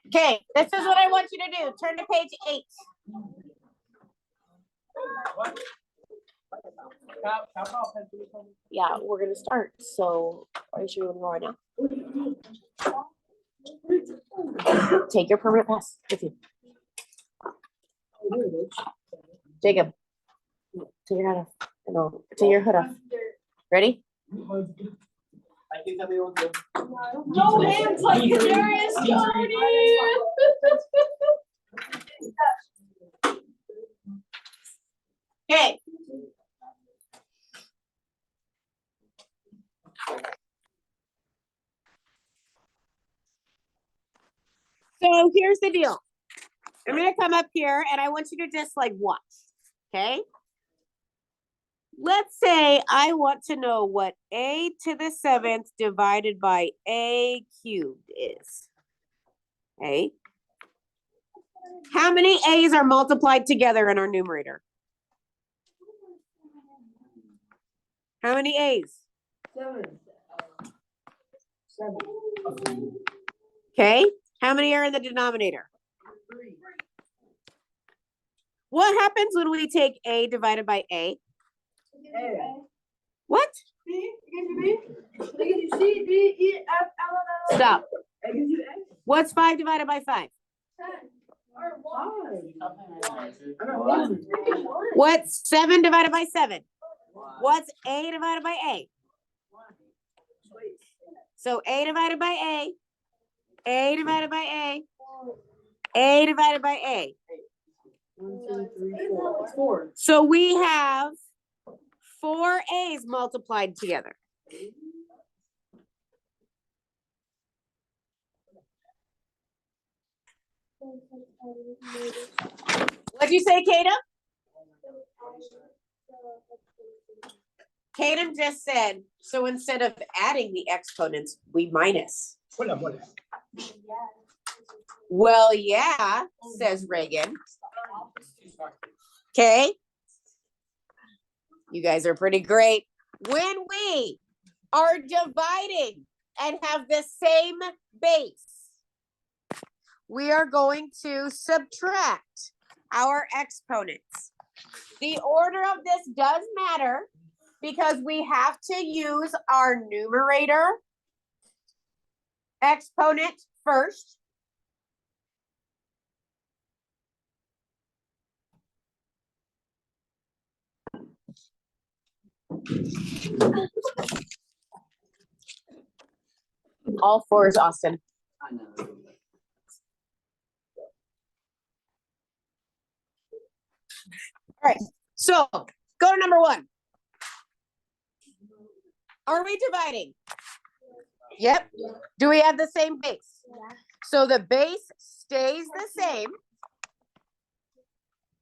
Okay, this is what I want you to do. Turn to page 8. Yeah, we're gonna start. So are you sure you want to go right now? Take your permanent pass with you. Jacob, take your hat off. No, take your hood off. Ready? No hands like Darius Gardy. Okay. So here's the deal. I'm gonna come up here and I want you to just like watch. Okay. Let's say I want to know what a to the 7th divided by a cubed is. Okay. How many a's are multiplied together in our numerator? How many a's? 7. Okay. How many are in the denominator? 3. What happens when we take a divided by a? What? Stop. What's 5 divided by 5? 10. What's 7 divided by 7? What's a divided by a? So a divided by a divided by a divided by a. 1, 2, 3, 4. It's 4. So we have 4 a's multiplied together. What'd you say, Kaden? Kaden just said, so instead of adding the exponents, we minus. Well, yeah, says Reagan. Okay. You guys are pretty great. When we are dividing and have the same base, we are going to subtract our exponents. The order of this does matter because we have to use our numerator exponent first. All 4 is Austin. I know. All right, so go to number 1. Are we dividing? Yep. Do we have the same base? Yeah. So the base stays the same.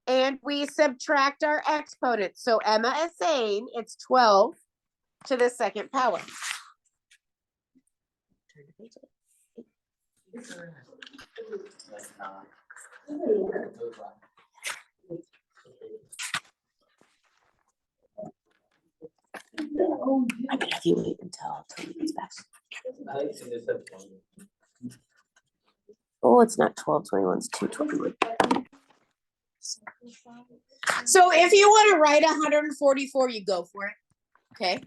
And we subtract our exponents. So Emma is saying it's 12 to the 2nd power. I bet if you wait until Tony gets back. Oh, it's not 1221, it's 221. So if you want to write 144, you go for it. Okay,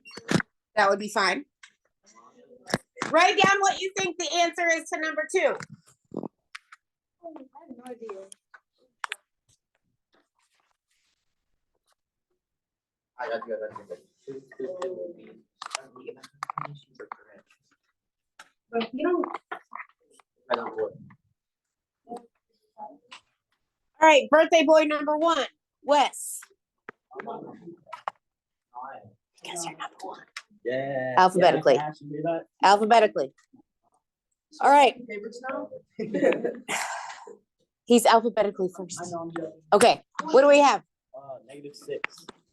that would be fine. Write down what you think the answer is to number 2. I have no idea. I got you. But you don't. I don't know. All right, birthday boy number 1, Wes. Because you're number 1. Yeah. Alphabetically. Alphabetically. All right. Favorites now? He's alphabetically first. I know I'm joking. Okay, what do we have? -6.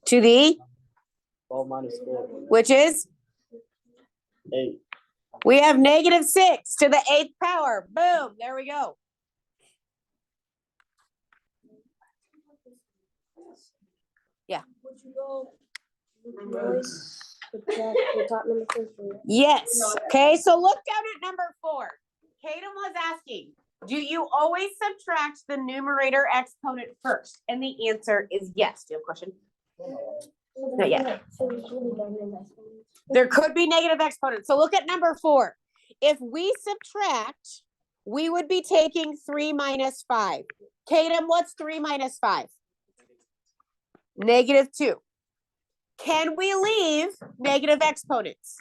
To the, 12 minus 4. which is? 8. We have -6 to the 8th power. Boom, there we go. Yeah. Yes. Okay, so look down at number 4. Tatum was asking, do you always subtract the numerator exponent first? And the answer is yes. Do you have a question? Not yet. There could be negative exponents. So look at number 4. If we subtract, we would be taking 3 minus 5. Tatum, what's 3 minus 5? -2. Can we leave negative exponents?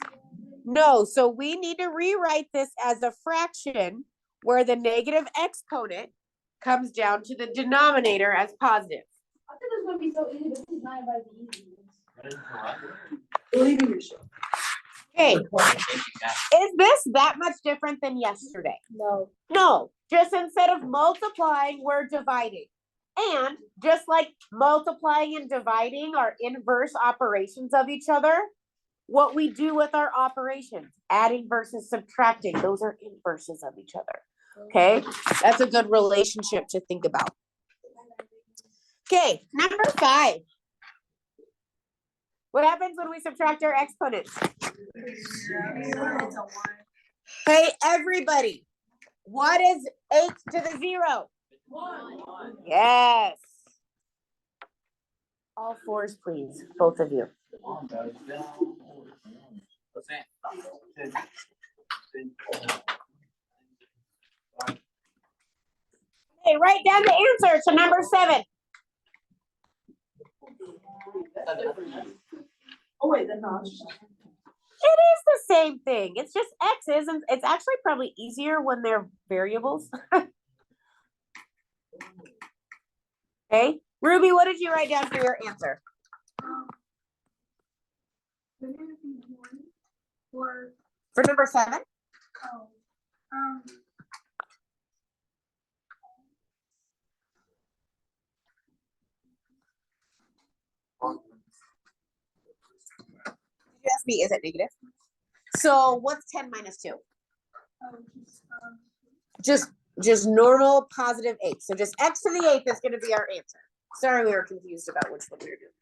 No, so we need to rewrite this as a fraction where the negative exponent comes down to the denominator as positive. I thought it was gonna be so easy, but this is not about the easy ones. Believe in yourself. Okay, is this that much different than yesterday? No. No, just instead of multiplying, we're dividing. And just like multiplying and dividing are inverse operations of each other, what we do with our operations, adding versus subtracting, those are inverses of each other. Okay, that's a good relationship to think about. Okay, number 5. What happens when we subtract our exponents? Hey, everybody, what is 8 to the 0? 1. Yes. All 4s, please, both of you. Hey, write down the answer to number 7. Oh wait, then no. It is the same thing. It's just x's, and it's actually probably easier when they're variables. Okay, Ruby, what did you write down for your answer? For number 7? You asked me, is it negative? So what's 10 minus 2? Just normal positive 8. So just x to the 8th is going to be our answer. Sorry, we were confused about which one we were doing.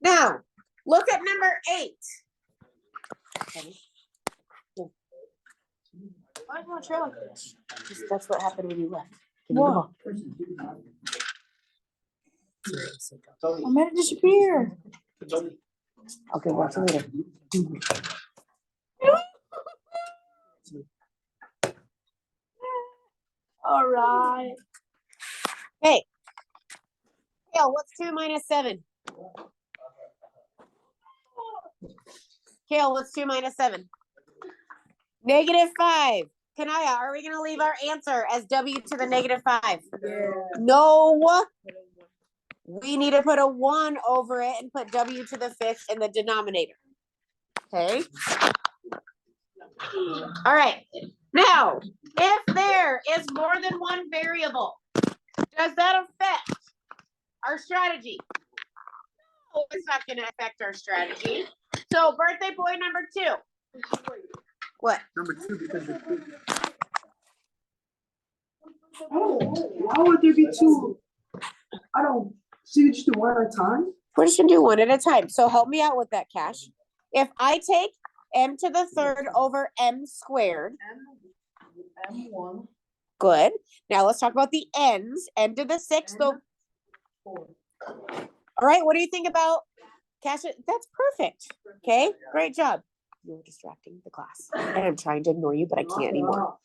Now, look at number 8. Okay. Why is my chair like this? That's what happened when you left. Give me the ball. I made it disappear. Okay, watch it later. All right. Hey, Kale, what's 2 minus 7? Kale, what's 2 minus 7? -5. Kanaya, are we going to leave our answer as w to the -5? Yeah. No. We need to put a 1 over it and put w to the 5th in the denominator. Okay. All right. Now, if there is more than one variable, does that affect our strategy? No, it's not going to affect our strategy. So, birthday boy number 2. What? Number 2 because the Oh, why would there be 2? I don't see you just do one at a time. We're just going to do one at a time. So, help me out with that, Cash. If I take m to the 3rd over m squared. M1. Good. Now, let's talk about the n's. N to the 6th. So, 4. all right. What do you think about Cash? That's perfect. Okay. Great job. You're distracting the class. And I'm trying to ignore you, but I can't anymore.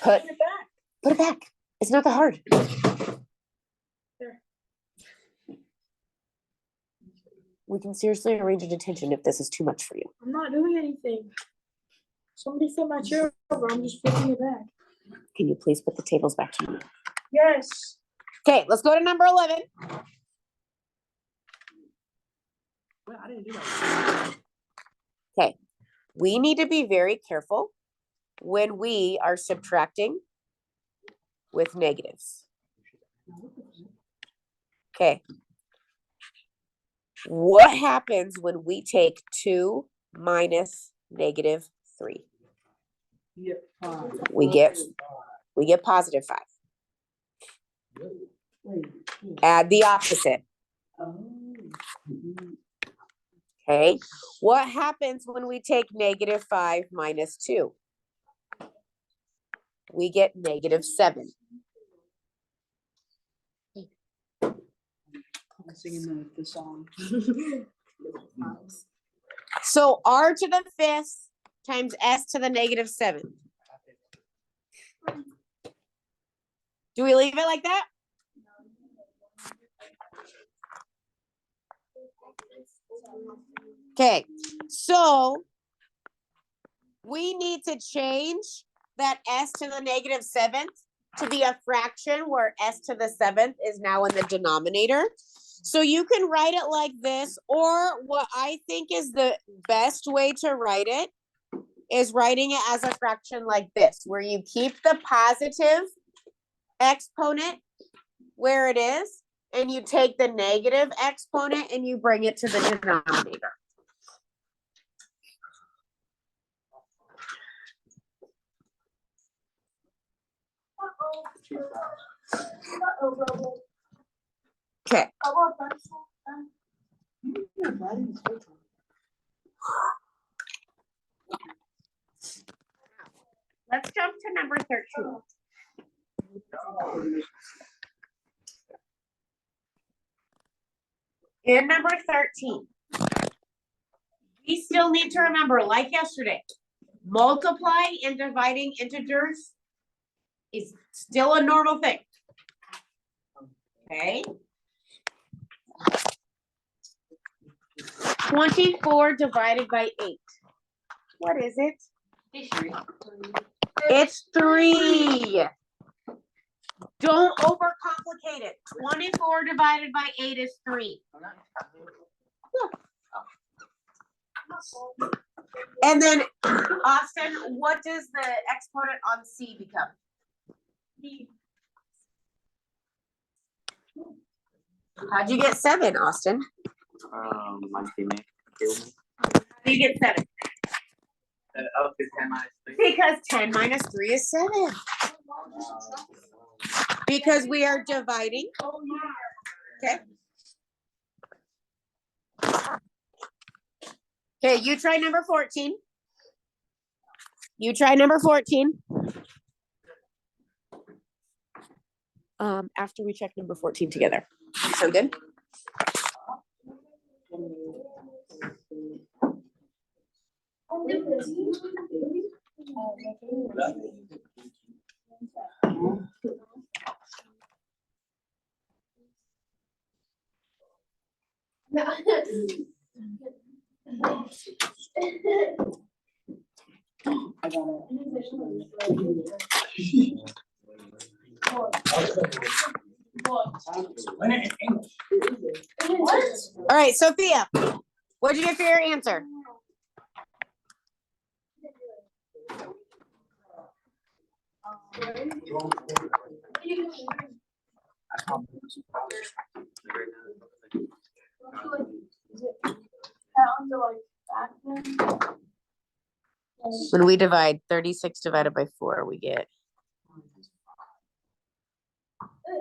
Put it back. It's not that hard. There. We can seriously arrange a detention if this is too much for you. I'm not doing anything. Somebody set my chair over. I'm just flipping it back. Can you please put the tables back to me? Yes. Okay, let's go to number 11. Well, I didn't do that. Okay, we need to be very careful when we are subtracting with negatives. Okay. What happens when we take 2 minus -3? Yep. We get +5. Add the opposite. Oh. Okay, what happens when we take -5 minus 2? We get -7. I'm singing the song. So r to the 5th times s to the -7. Do we leave it like that? Okay, so we need to change that s to the -7th to be a fraction where s to the 7th is now in the denominator. So you can write it like this, or what I think is the best way to write it is writing it as a fraction like this, where you keep the positive exponent where it is, and you take the negative exponent and you bring it to the denominator. Okay. Let's jump to number 13. In number 13, we still need to remember, like yesterday, multiplying and dividing integers is still a normal thing. Okay. 24 divided by 8. What is it? It's 3. Don't overcomplicate it. 24 divided by 8 is 3. And then, Austin, what does the exponent on C become? How'd you get 7, Austin? My teammate killed me. How do you get 7? Up to 10 minus 3. Because 10 minus 3 is 7. Because we are dividing. Okay. Okay, you try number 14. You try number 14. After we check number 14 together. Sound good? I got All right, Sophia, what did you get for your answer? When we divide 36 divided by 4, we get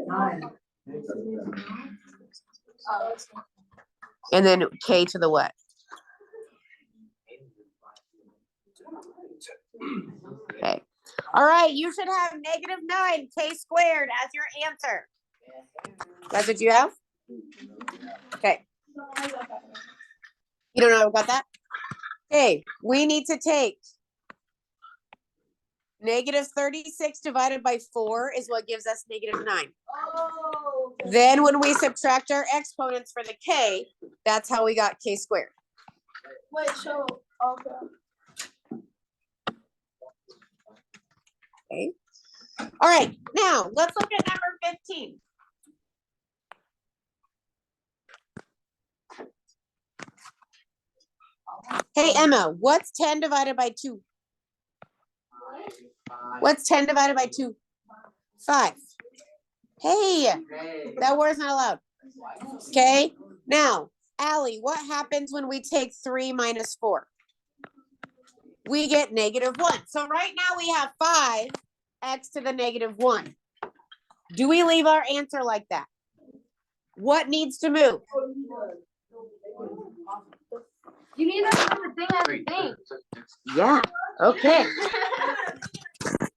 9. and then k to the what? Okay. All right, you should have -9 k squared as your answer. That's what you have? Okay. You don't know about that? Okay, we need to take -36 divided by 4 is what gives us -9. Oh. Then when we subtract our exponents for the k, that's how we got k squared. Wait, so okay. Okay. All right, now let's look at number 15. Hey, Emma, what's 10 divided by 2? What's 10 divided by 2? 5. Hey, that word's not allowed. Okay, now, Allie, what happens when we take 3 minus 4? We get -1. So right now we have 5x to the -1. Do we leave our answer like that? What needs to move? Yeah, okay.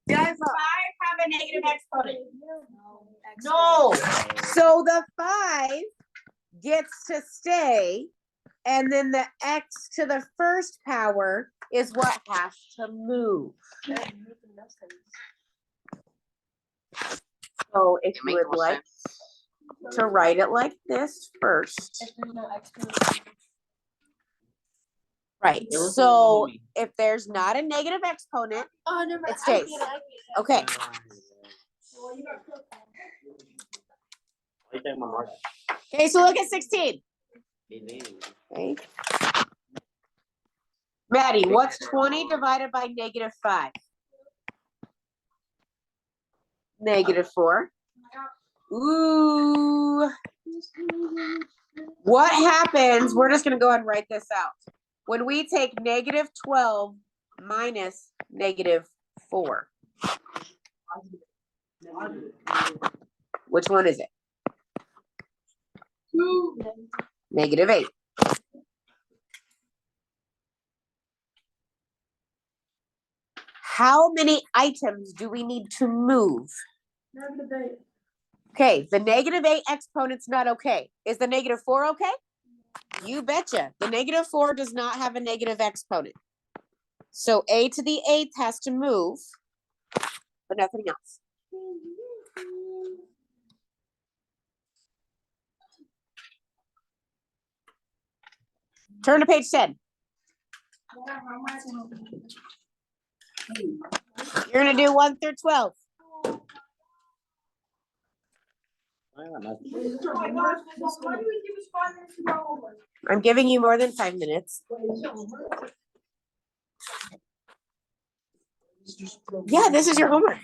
Does 5 have a negative exponent? No. So the 5 gets to stay, and then the x to the first power is what has to move. So if you would like to write it like this first. Right, so if there's not a negative exponent, it stays. Okay, okay, so look at 16. Okay. Maddie, what's 20 divided by negative 5? Negative 4. Ooh. What happens? We're just going to go ahead and write this out. When we take negative 12 minus negative 4. Which one is it? Negative 8. How many items do we need to move? Okay, the negative 8 exponent's not okay. Is the negative 4 okay? You betcha. The negative 4 does not have a negative exponent. So a to the 8th has to move, but nothing else. Turn to page 10. You're going to do 1 through 12. I'm giving you more than 5 minutes. Yeah, this is your homework.